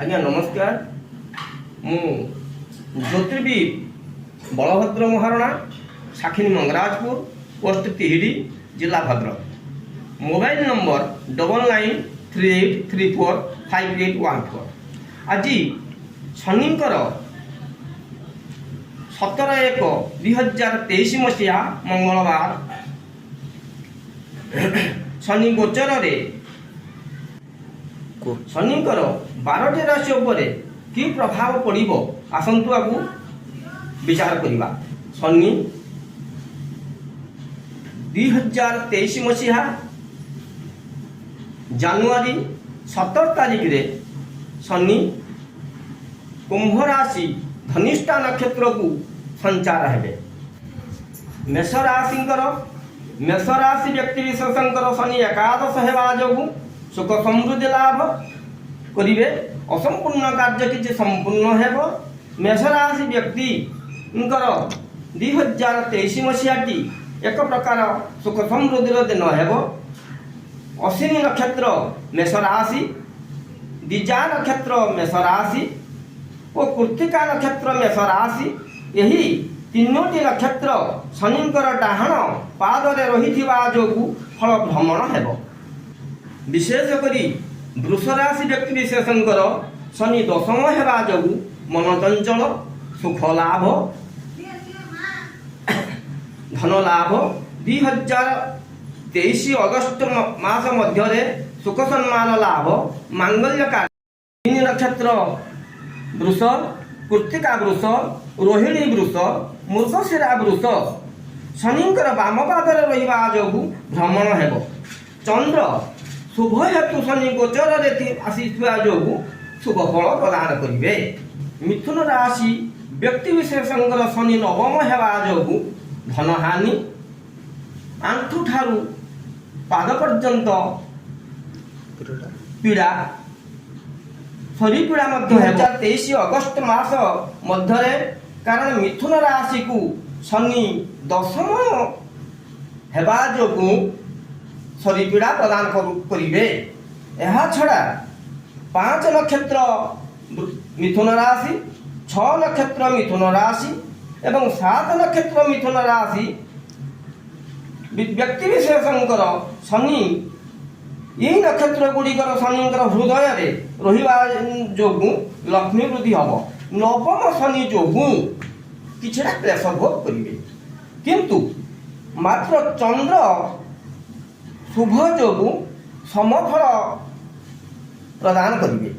आज्ञा नमस्कार। मु ज्योतिर्विद बलभद्र महारणा साखिनी मंगराजपुर पोस्ट तिहिडी जिला भद्रक। Mobile number 9938345814। आज शनिकर 17/1/2023 मसीहा मंगलवार शनि गोचर शनिकर 12टी राशि उपरे कि प्रभाव पड़िबो आसंतु आगु विचार करिबा। शनि 2023 मसीहा जानुआरी 17 तारिख रे शनि कुंभ राशि धनिष्ठा नक्षत्र को संचार हेबे। मेष राशि व्यक्ति विशेषकर शनि एकादश हेबा जोगु सुख समृद्धि लाभ करिवे। असंपूर्ण कार्य किछि संपूर्ण हेबो। मेष राशि व्यक्ति 2023 मसीहाटी एक प्रकार सुख समृद्धि दिन हेबो। अश्विनी नक्षत्र मेष राशि, द्विजा नक्षत्र मेष राशि और कृत्तिका नक्षत्र मेष राशि, यही तीनोटी नक्षत्र शनिकर डाहाण पादरे रहिथिबा जोगु फल भ्रमण हेबो। विशेषकर वृष राशि व्यक्ति विशेषकर शनि दशम हेबा जोगु मन चंचल सुख लाभ धन लाभ। 2023 अगस्त मास मध्य सुख सम्मान लाभ मांगल्य कार्य। तीन नक्षत्र वृष, कृत्तिका वृष, रोहिणी वृष, मृगशिरा वृष शनिकर वाम पादरे रहिबा जोगु भ्रमण हेबो। चंद्र शुभ हेतु शनि गोचर आसीथिबा जोगु शुभ फल प्रदान करिवे। मिथुन राशि व्यक्ति विशेषकर शनि नवम हेबा जोगु धन हानि आंठू ठारू पाद पर्यंत पीड़ा शरीर पीड़ा मध्य 2023 अगस्त मास मध्य कारण मिथुन राशि को शनि दशम हेबा जोगु शरीर पीड़ा प्रदान करिवे। यह छड़ा 5 नक्षत्र मिथुन राशि, 6 नक्षत्र मिथुन राशि एवं 7 नक्षत्र मिथुन राशि व्यक्ति विशेषकर शनि यही नक्षत्र गुड़िकर शनिकर हृदय रहिबा जोगु लक्ष्मी वृद्धि हम। नवम शनि जोगु किछड़ा क्लेश भोग करिवे, किंतु मात्र चंद्र शुभ जोगु समफल प्रदान करिवे।